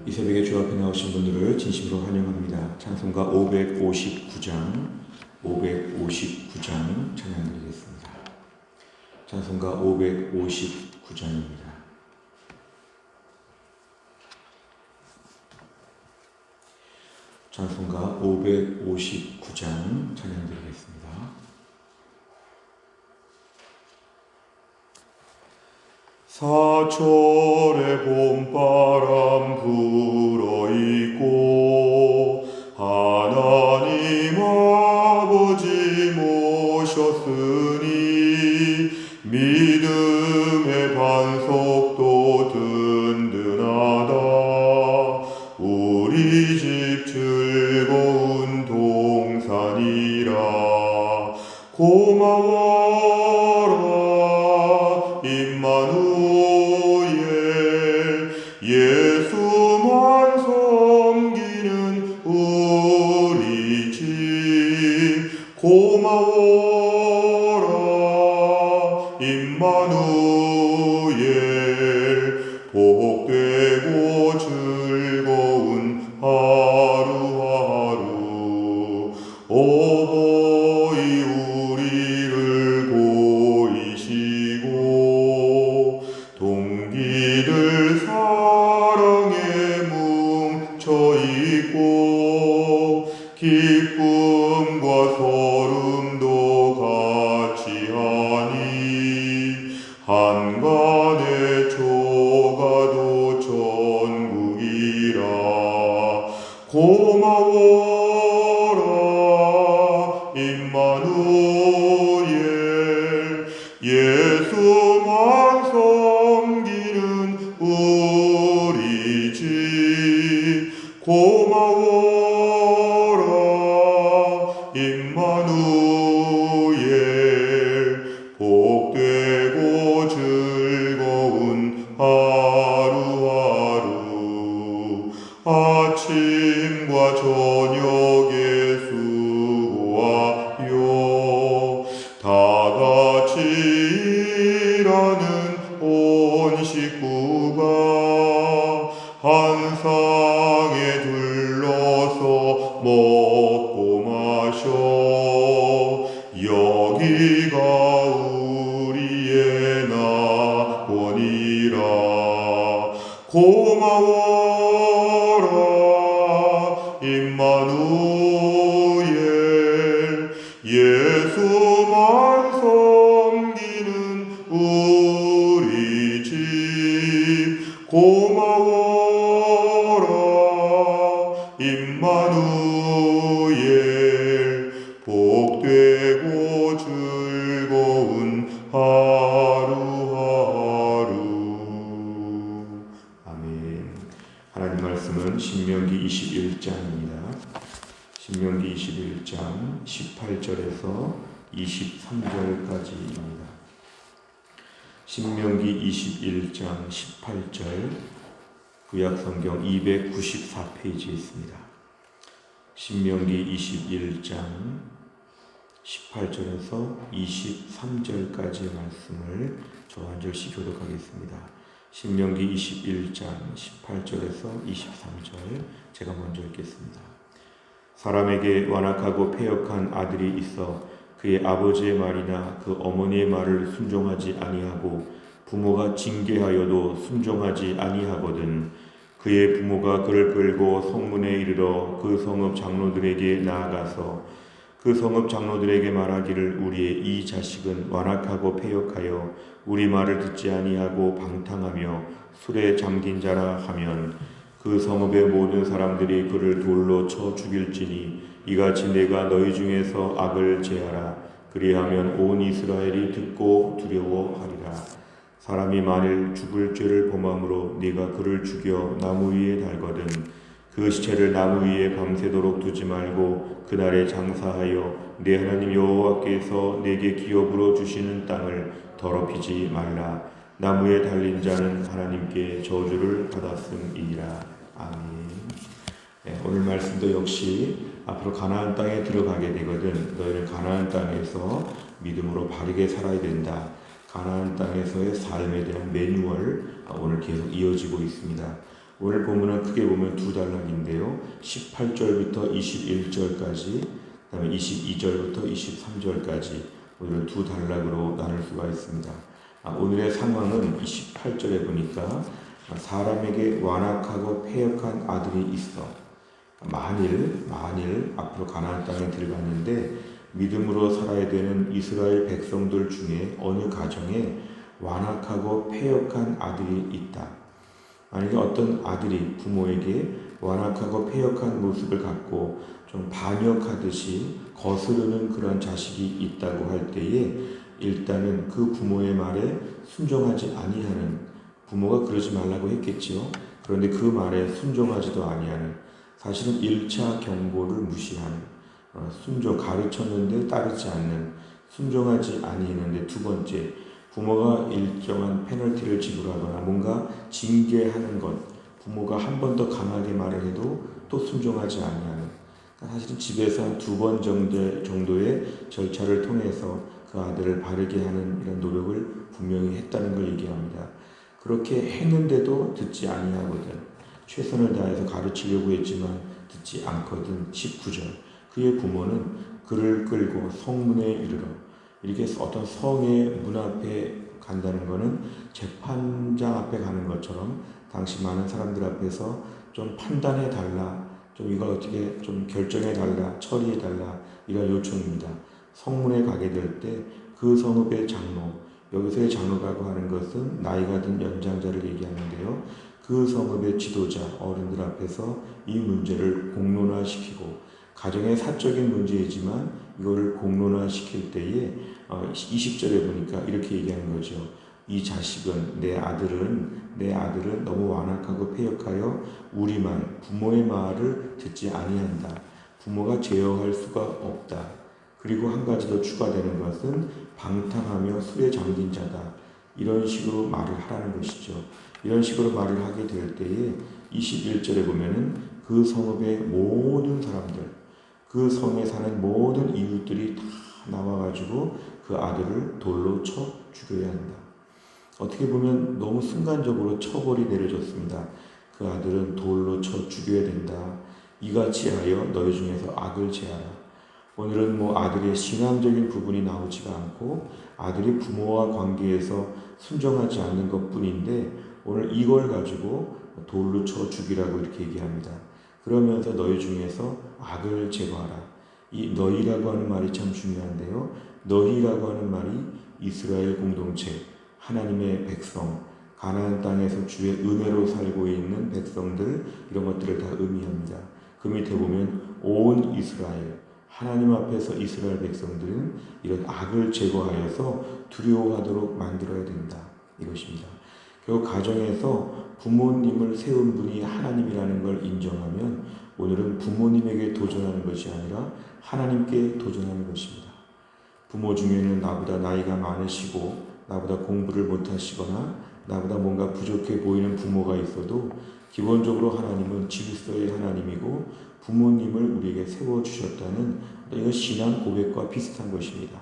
이 새벽에 주 앞에 나오신 분들을 진심으로 환영합니다. 찬송가 559장 찬양드리겠습니다. 찬송가 559장입니다. 찬송가 559장 찬양드리겠습니다. 사철의 봄바람 불어있고 하나님 아버지 모셨으니 믿음의 반석도 든든하다. 우리 집 즐거운 동산이라. 고마워라 임마누엘, 예수만 섬기는 우리 집. 고마워라 임마누엘, 복되고 즐거운 하루하루. 어버이 우리를 고이시고 동기들 사랑에 뭉쳐있고 기쁨과 서름도 같이 하니 한간의 조가도 천국이라. 고마워라 임마누엘, 예수만 섬기는 우리 집. 고마워라 임마누엘, 복되고 즐거운 하루하루. 아침과 저녁에 수고하여 다같이 일하는 온 식구가 한 상에 둘러서 먹고 마셔. 여기가 우리의 낙원이라. 고마워라 임마누엘, 예수만 섬기는 우리 집. 고마워라 임마누엘, 복되고 즐거운 하루하루. 아멘. 하나님 말씀은 신명기 21장입니다. 신명기 21장 18절에서 23절까지입니다. 신명기 21장 18절, 구약성경 294페이지에 있습니다. 신명기 21장 18절에서 23절까지의 말씀을 저 한 절씩 교독하겠습니다. 신명기 21장 18절에서 23절, 제가 먼저 읽겠습니다. 사람에게 완악하고 패역한 아들이 있어 그의 아버지의 말이나 그 어머니의 말을 순종하지 아니하고 부모가 징계하여도 순종하지 아니하거든 그의 부모가 그를 끌고 성문에 이르러 그 성읍 장로들에게 나아가서 그 성읍 장로들에게 말하기를 우리의 이 자식은 완악하고 패역하여 우리 말을 듣지 아니하고 방탕하며 술에 잠긴 자라 하면 그 성읍의 모든 사람들이 그를 돌로 쳐 죽일지니 이같이 내가 너희 중에서 악을 제하라. 그리하면 온 이스라엘이 듣고 두려워하리라. 사람이 만일 죽을 죄를 범함으로 네가 그를 죽여 나무 위에 달거든 그 시체를 나무 위에 밤새도록 두지 말고 그날에 장사하여 내 하나님 여호와께서 내게 기업으로 주시는 땅을 더럽히지 말라. 나무에 달린 자는 하나님께 저주를 받았음이니라. 아멘. 오늘 말씀도 역시 앞으로 가나안 땅에 들어가게 되거든 너희는 가나안 땅에서 믿음으로 바르게 살아야 된다. 가나안 땅에서의 삶에 대한 매뉴얼 오늘 계속 이어지고 있습니다. 오늘 본문은 크게 보면 두 단락인데요. 18절부터 21절까지, 그 다음에 22절부터 23절까지 오늘은 두 단락으로 나눌 수가 있습니다. 오늘의 상황은 28절에 보니까 사람에게 완악하고 패역한 아들이 있어. 만일 앞으로 가나안 땅에 들어갔는데 믿음으로 살아야 되는 이스라엘 백성들 중에 어느 가정에 완악하고 패역한 아들이 있다. 만약에 어떤 아들이 부모에게 완악하고 패역한 모습을 갖고 좀 반역하듯이 거스르는 그런 자식이 있다고 할 때에 일단은 그 부모의 말에 순종하지 아니하는, 부모가 그러지 말라고 했겠지요. 그런데 그 말에 순종하지도 아니하는, 사실은 1차 경고를 무시하는, 가르쳤는데 따르지 않는, 순종하지 아니했는데 두 번째, 부모가 일정한 페널티를 지불하거나 뭔가 징계하는 것, 부모가 한 번 더 강하게 말을 해도 또 순종하지 아니하는, 사실은 집에서 한 2번 정도의 절차를 통해서 그 아들을 바르게 하는 이런 노력을 분명히 했다는 걸 얘기합니다. 그렇게 했는데도 듣지 아니하거든. 최선을 다해서 가르치려고 했지만 듣지 않거든. 19절. 그의 부모는 그를 끌고 성문에 이르러, 이렇게 어떤 성의 문 앞에 간다는 것은 재판장 앞에 가는 것처럼 당시 많은 사람들 앞에서 좀 판단해 달라, 좀 이걸 어떻게 좀 결정해 달라, 처리해 달라, 이런 요청입니다. 성문에 가게 될 때 그 성읍의 장로, 여기서의 장로라고 하는 것은 나이가 든 연장자를 얘기하는데요. 그 성읍의 지도자, 어른들 앞에서 이 문제를 공론화시키고, 가정의 사적인 문제이지만 이거를 공론화시킬 때에 20절에 보니까 이렇게 얘기하는 거죠. 이 자식은, 내 아들은 너무 완악하고 패역하여 우리 말, 부모의 말을 듣지 아니한다. 부모가 제어할 수가 없다. 그리고 한 가지 더 추가되는 것은 방탕하며 술에 잠긴 자다. 이런 식으로 말을 하라는 것이죠. 이런 식으로 말을 하게 될 때에 21절에 보면은 그 성읍의 모든 사람들, 그 성에 사는 모든 이웃들이 다 나와가지고 그 아들을 돌로 쳐 죽여야 한다. 어떻게 보면 너무 순간적으로 처벌이 내려졌습니다. 그 아들은 돌로 쳐 죽여야 된다. 이같이 하여 너희 중에서 악을 제하라. 오늘은 아들의 신앙적인 부분이 나오지가 않고 아들이 부모와 관계에서 순종하지 않는 것 뿐인데 오늘 이걸 가지고 돌로 쳐 죽이라고 이렇게 얘기합니다. 그러면서 너희 중에서 악을 제거하라. 이 너희라고 하는 말이 참 중요한데요. 너희라고 하는 말이 이스라엘 공동체, 하나님의 백성, 가나안 땅에서 주의 은혜로 살고 있는 백성들, 이런 것들을 다 의미합니다. 그 밑에 보면 온 이스라엘, 하나님 앞에서 이스라엘 백성들은 이런 악을 제거하여서 두려워하도록 만들어야 된다. 이것입니다. 결국 가정에서 부모님을 세운 분이 하나님이라는 걸 인정하면 오늘은 부모님에게 도전하는 것이 아니라 하나님께 도전하는 것입니다. 부모 중에는 나보다 나이가 많으시고 나보다 공부를 못하시거나 나보다 뭔가 부족해 보이는 부모가 있어도 기본적으로 하나님은 질서의 하나님이고 부모님을 우리에게 세워주셨다는 이건 신앙 고백과 비슷한 것입니다.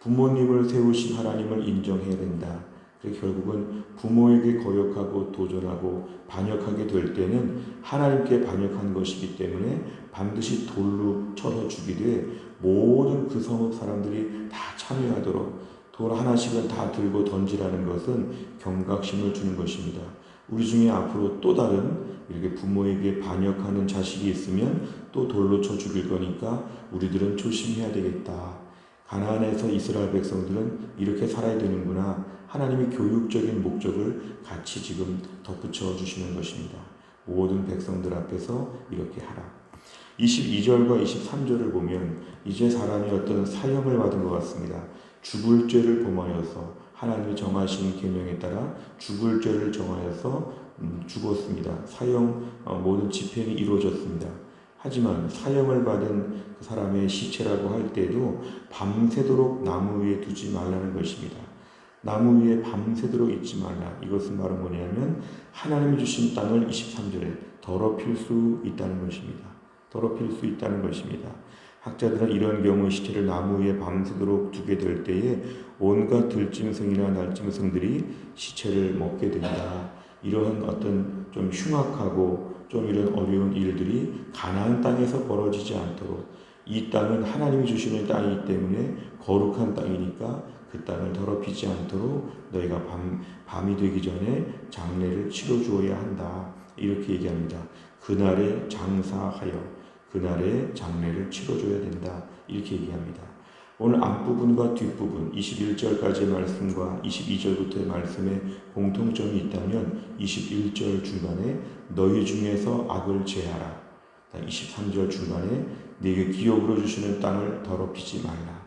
부모님을 세우신 하나님을 인정해야 된다. 그래서 결국은 부모에게 거역하고 도전하고 반역하게 될 때는 하나님께 반역한 것이기 때문에 반드시 돌로 쳐서 죽이되 모든 그 성읍 사람들이 다 참여하도록 돌 하나씩은 다 들고 던지라는 것은 경각심을 주는 것입니다. 우리 중에 앞으로 또 다른 이렇게 부모에게 반역하는 자식이 있으면 또 돌로 쳐 죽일 거니까 우리들은 조심해야 되겠다. 가나안에서 이스라엘 백성들은 이렇게 살아야 되는구나. 하나님이 교육적인 목적을 같이 지금 덧붙여 주시는 것입니다. 모든 백성들 앞에서 이렇게 하라. 22절과 23절을 보면 이제 사람이 어떤 사형을 받은 것 같습니다. 죽을 죄를 범하여서 하나님이 정하신 계명에 따라 죽을 죄를 정하여서 죽었습니다. 사형 모든 집행이 이루어졌습니다. 하지만 사형을 받은 그 사람의 시체라고 할 때도 밤새도록 나무 위에 두지 말라는 것입니다. 나무 위에 밤새도록 있지 말라. 이것은 바로 뭐냐면 하나님이 주신 땅을 23절에 더럽힐 수 있다는 것입니다. 더럽힐 수 있다는 것입니다. 학자들은 이런 경우 시체를 나무 위에 밤새도록 두게 될 때에 온갖 들짐승이나 날짐승들이 시체를 먹게 된다. 이러한 어떤 좀 흉악하고 좀 이런 어려운 일들이 가나안 땅에서 벌어지지 않도록, 이 땅은 하나님이 주시는 땅이기 때문에 거룩한 땅이니까 그 땅을 더럽히지 않도록 너희가 밤이 되기 전에 장례를 치러 주어야 한다. 이렇게 얘기합니다. 그날에 장사하여 그날에 장례를 치러 줘야 된다. 이렇게 얘기합니다. 오늘 앞부분과 뒷부분 21절까지의 말씀과 22절부터의 말씀에 공통점이 있다면 21절 중간에 너희 중에서 악을 제하라. 23절 중간에 네게 기업으로 주시는 땅을 더럽히지 말라.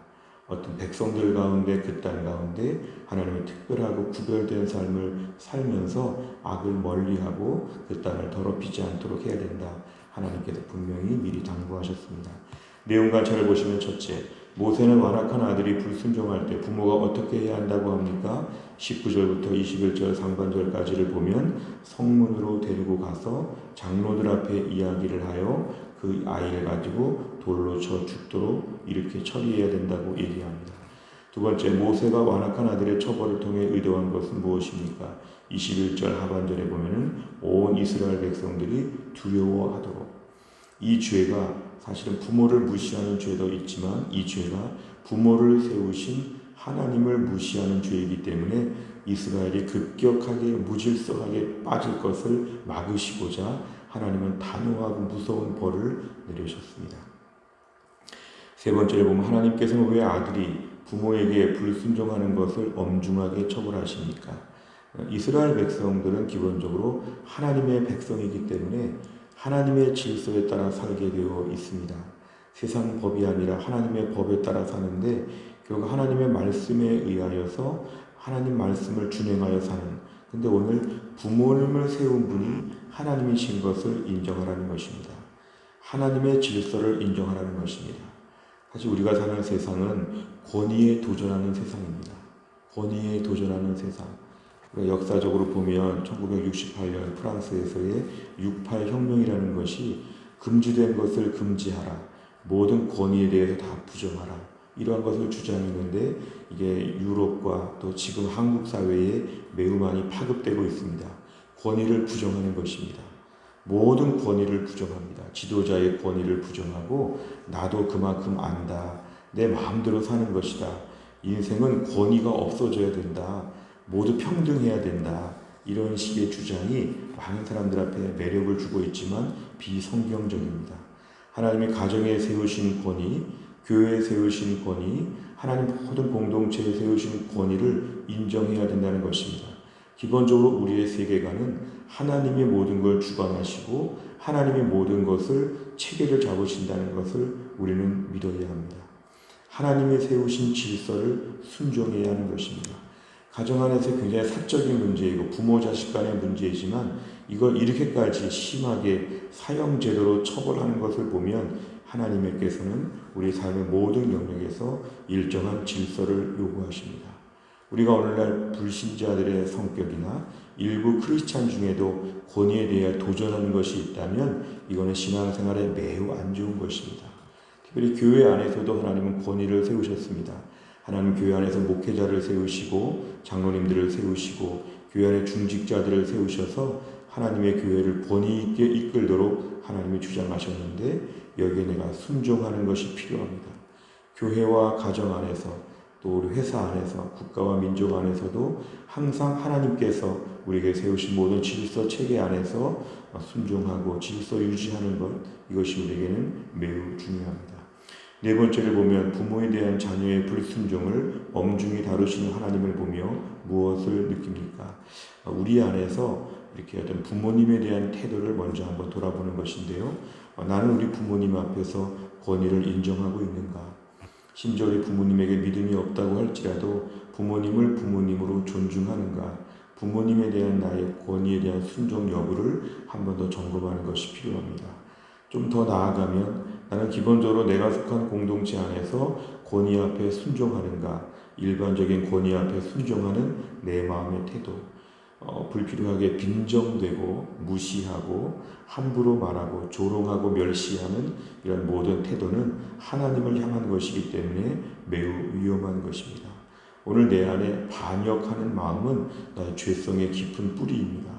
어떤 백성들 가운데 그 땅 가운데 하나님의 특별하고 구별된 삶을 살면서 악을 멀리하고 그 땅을 더럽히지 않도록 해야 된다. 하나님께서 분명히 미리 당부하셨습니다. 내용 관찰을 보시면 첫째, 모세는 완악한 아들이 불순종할 때 부모가 어떻게 해야 한다고 합니까? 19절부터 21절 상반절까지를 보면 성문으로 데리고 가서 장로들 앞에 이야기를 하여 그 아이를 가지고 돌로 쳐 죽도록 이렇게 처리해야 된다고 얘기합니다. 두 번째, 모세가 완악한 아들의 처벌을 통해 의도한 것은 무엇입니까? 21절 하반절에 보면은 온 이스라엘 백성들이 두려워하도록. 이 죄가 사실은 부모를 무시하는 죄도 있지만 이 죄가 부모를 세우신 하나님을 무시하는 죄이기 때문에 이스라엘이 급격하게 무질서하게 빠질 것을 막으시고자 하나님은 단호하고 무서운 벌을 내리셨습니다. 세 번째를 보면 하나님께서는 왜 아들이 부모에게 불순종하는 것을 엄중하게 처벌하십니까? 이스라엘 백성들은 기본적으로 하나님의 백성이기 때문에 하나님의 질서에 따라 살게 되어 있습니다. 세상 법이 아니라 하나님의 법에 따라 사는데 결국 하나님의 말씀에 의하여서 하나님 말씀을 준행하여 사는, 근데 오늘 부모님을 세운 분이 하나님이신 것을 인정하라는 것입니다. 하나님의 질서를 인정하라는 것입니다. 사실 우리가 사는 세상은 권위에 도전하는 세상입니다. 권위에 도전하는 세상. 역사적으로 보면 1968년 프랑스에서의 68혁명이라는 것이 금지된 것을 금지하라, 모든 권위에 대해서 다 부정하라, 이러한 것을 주장했는데 이게 유럽과 또 지금 한국 사회에 매우 많이 파급되고 있습니다. 권위를 부정하는 것입니다. 모든 권위를 부정합니다. 지도자의 권위를 부정하고 나도 그만큼 안다, 내 마음대로 사는 것이다, 인생은 권위가 없어져야 된다, 모두 평등해야 된다, 이런 식의 주장이 많은 사람들 앞에 매력을 주고 있지만 비성경적입니다. 하나님이 가정에 세우신 권위, 교회에 세우신 권위, 하나님 모든 공동체에 세우신 권위를 인정해야 된다는 것입니다. 기본적으로 우리의 세계관은 하나님이 모든 걸 주관하시고 하나님이 모든 것을 체계를 잡으신다는 것을 우리는 믿어야 합니다. 하나님이 세우신 질서를 순종해야 하는 것입니다. 가정 안에서 굉장히 사적인 문제이고 부모 자식 간의 문제이지만 이걸 이렇게까지 심하게 사형제도로 처벌하는 것을 보면 하나님께서는 우리 삶의 모든 영역에서 일정한 질서를 요구하십니다. 우리가 오늘날 불신자들의 성격이나 일부 크리스찬 중에도 권위에 대해 도전하는 것이 있다면 이거는 신앙생활에 매우 안 좋은 것입니다. 특별히 교회 안에서도 하나님은 권위를 세우셨습니다. 하나님 교회 안에서 목회자를 세우시고 장로님들을 세우시고 교회 안에 중직자들을 세우셔서 하나님의 교회를 권위 있게 이끌도록 하나님이 주장하셨는데 여기에 내가 순종하는 것이 필요합니다. 교회와 가정 안에서 또 우리 회사 안에서 국가와 민족 안에서도 항상 하나님께서 우리에게 세우신 모든 질서 체계 안에서 순종하고 질서 유지하는 것, 이것이 우리에게는 매우 중요합니다. 네 번째를 보면 부모에 대한 자녀의 불순종을 엄중히 다루시는 하나님을 보며 무엇을 느낍니까? 우리 안에서 이렇게 어떤 부모님에 대한 태도를 먼저 한번 돌아보는 것인데요. 나는 우리 부모님 앞에서 권위를 인정하고 있는가? 심지어 우리 부모님에게 믿음이 없다고 할지라도 부모님을 부모님으로 존중하는가? 부모님에 대한 나의 권위에 대한 순종 여부를 한 번 더 점검하는 것이 필요합니다. 좀 더 나아가면 나는 기본적으로 내가 속한 공동체 안에서 권위 앞에 순종하는가? 일반적인 권위 앞에 순종하는 내 마음의 태도, 불필요하게 빈정되고 무시하고 함부로 말하고 조롱하고 멸시하는 이런 모든 태도는 하나님을 향한 것이기 때문에 매우 위험한 것입니다. 오늘 내 안에 반역하는 마음은 나의 죄성의 깊은 뿌리입니다.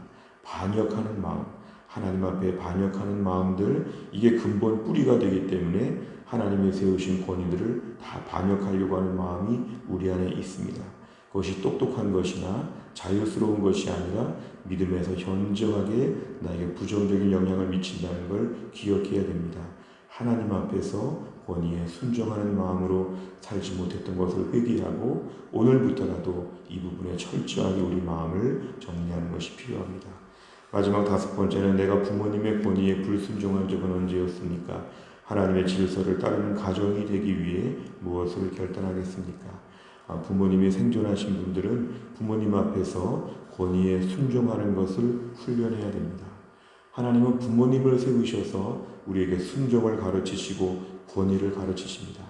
반역하는 마음, 하나님 앞에 반역하는 마음들, 이게 근본 뿌리가 되기 때문에 하나님이 세우신 권위들을 다 반역하려고 하는 마음이 우리 안에 있습니다. 그것이 똑똑한 것이나 자유스러운 것이 아니라 믿음에서 현저하게 나에게 부정적인 영향을 미친다는 걸 기억해야 됩니다. 하나님 앞에서 권위에 순종하는 마음으로 살지 못했던 것을 회개하고 오늘부터라도 이 부분에 철저하게 우리 마음을 정리하는 것이 필요합니다. 마지막 5번째는 내가 부모님의 권위에 불순종한 적은 언제였습니까? 하나님의 질서를 따르는 가정이 되기 위해 무엇을 결단하겠습니까? 부모님이 생존하신 분들은 부모님 앞에서 권위에 순종하는 것을 훈련해야 됩니다. 하나님은 부모님을 세우셔서 우리에게 순종을 가르치시고 권위를 가르치십니다.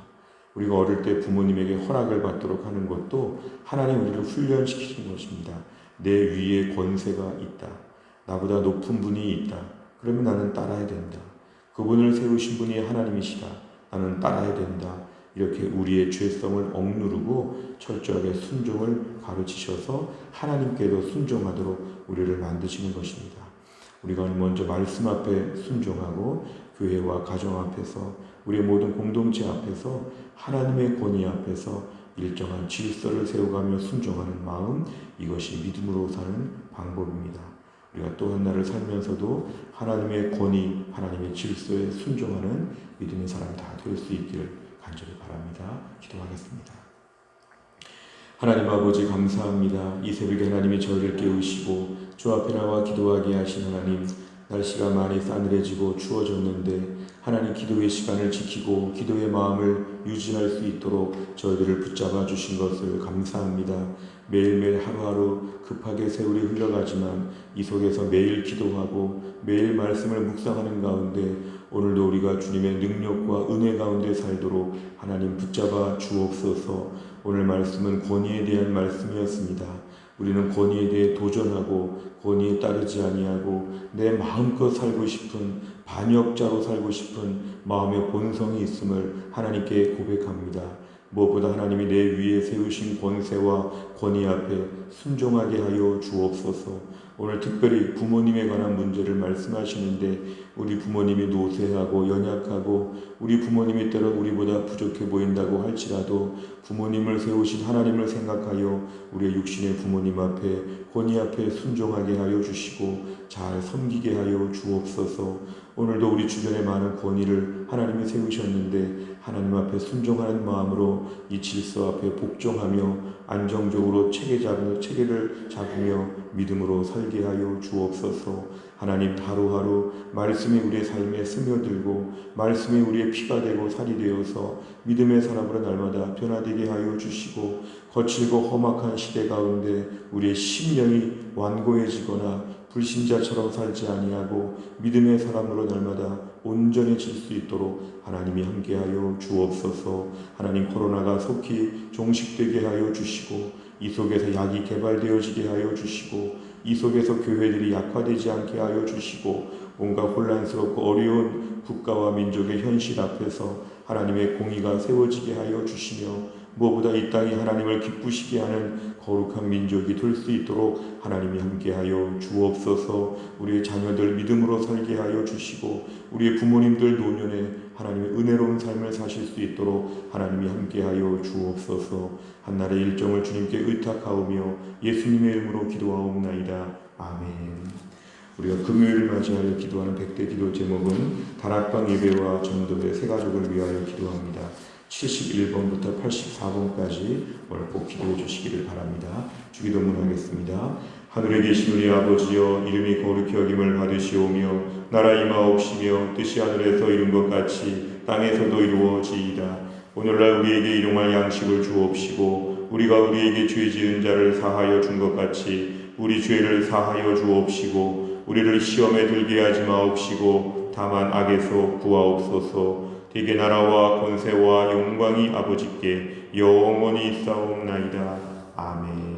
우리가 어릴 때 부모님에게 허락을 받도록 하는 것도 하나님 우리를 훈련시키는 것입니다. 내 위에 권세가 있다. 나보다 높은 분이 있다. 그러면 나는 따라야 된다. 그분을 세우신 분이 하나님이시다. 나는 따라야 된다. 이렇게 우리의 죄성을 억누르고 철저하게 순종을 가르치셔서 하나님께도 순종하도록 우리를 만드시는 것입니다. 우리가 먼저 말씀 앞에 순종하고 교회와 가정 앞에서 우리의 모든 공동체 앞에서 하나님의 권위 앞에서 일정한 질서를 세워가며 순종하는 마음, 이것이 믿음으로 사는 방법입니다. 우리가 또 한 날을 살면서도 하나님의 권위, 하나님의 질서에 순종하는 믿음의 사람 다 될 수 있기를 간절히 바랍니다. 기도하겠습니다. 하나님 아버지 감사합니다. 이 새벽에 하나님이 저희를 깨우시고 주 앞에 나와 기도하게 하신 하나님, 날씨가 많이 싸늘해지고 추워졌는데 하나님 기도의 시간을 지키고 기도의 마음을 유지할 수 있도록 저희들을 붙잡아 주신 것을 감사합니다. 매일매일 하루하루 급하게 세월이 흘러가지만 이 속에서 매일 기도하고 매일 말씀을 묵상하는 가운데 오늘도 우리가 주님의 능력과 은혜 가운데 살도록 하나님 붙잡아 주옵소서. 오늘 말씀은 권위에 대한 말씀이었습니다. 우리는 권위에 대해 도전하고 권위에 따르지 아니하고 내 마음껏 살고 싶은 반역자로 살고 싶은 마음의 본성이 있음을 하나님께 고백합니다. 무엇보다 하나님이 내 위에 세우신 권세와 권위 앞에 순종하게 하여 주옵소서. 오늘 특별히 부모님에 관한 문제를 말씀하시는데 우리 부모님이 노쇠하고 연약하고 우리 부모님이 때론 우리보다 부족해 보인다고 할지라도 부모님을 세우신 하나님을 생각하여 우리의 육신의 부모님 앞에 권위 앞에 순종하게 하여 주시고 잘 섬기게 하여 주옵소서. 오늘도 우리 주변에 많은 권위를 하나님이 세우셨는데 하나님 앞에 순종하는 마음으로 이 질서 앞에 복종하며 안정적으로 체계를 잡으며 믿음으로 살게 하여 주옵소서. 하나님 하루하루 말씀이 우리의 삶에 스며들고 말씀이 우리의 피가 되고 살이 되어서 믿음의 사람으로 날마다 변화되게 하여 주시고 거칠고 험악한 시대 가운데 우리의 심령이 완고해지거나 불신자처럼 살지 아니하고 믿음의 사람으로 날마다 온전해질 수 있도록 하나님이 함께하여 주옵소서. 하나님 코로나가 속히 종식되게 하여 주시고 이 속에서 약이 개발되어지게 하여 주시고 이 속에서 교회들이 약화되지 않게 하여 주시고 온갖 혼란스럽고 어려운 국가와 민족의 현실 앞에서 하나님의 공의가 세워지게 하여 주시며 무엇보다 이 땅이 하나님을 기쁘시게 하는 거룩한 민족이 될 수 있도록 하나님이 함께하여 주옵소서. 우리의 자녀들 믿음으로 살게 하여 주시고 우리의 부모님들 노년에 하나님의 은혜로운 삶을 사실 수 있도록 하나님이 함께하여 주옵소서. 한날의 일정을 주님께 의탁하오며 예수님의 이름으로 기도하옵나이다. 아멘. 우리가 금요일을 맞이하여 기도하는 100대 기도 제목은 다락방 예배와 전도회 세 가족을 위하여 기도합니다. 71번부터 84번까지 오늘 꼭 기도해 주시기를 바랍니다. 주기도문 하겠습니다. 하늘에 계신 우리 아버지여, 이름이 거룩히 여김을 받으시오며 나라 임하옵시며 뜻이 하늘에서 이룬 것 같이 땅에서도 이루어지이다. 오늘날 우리에게 일용할 양식을 주옵시고 우리가 우리에게 죄 지은 자를 사하여 준 것 같이 우리 죄를 사하여 주옵시고 우리를 시험에 들게 하지 마옵시고 다만 악에서 구하옵소서. 대개 나라와 권세와 영광이 아버지께 영원히 있사옵나이다. 아멘.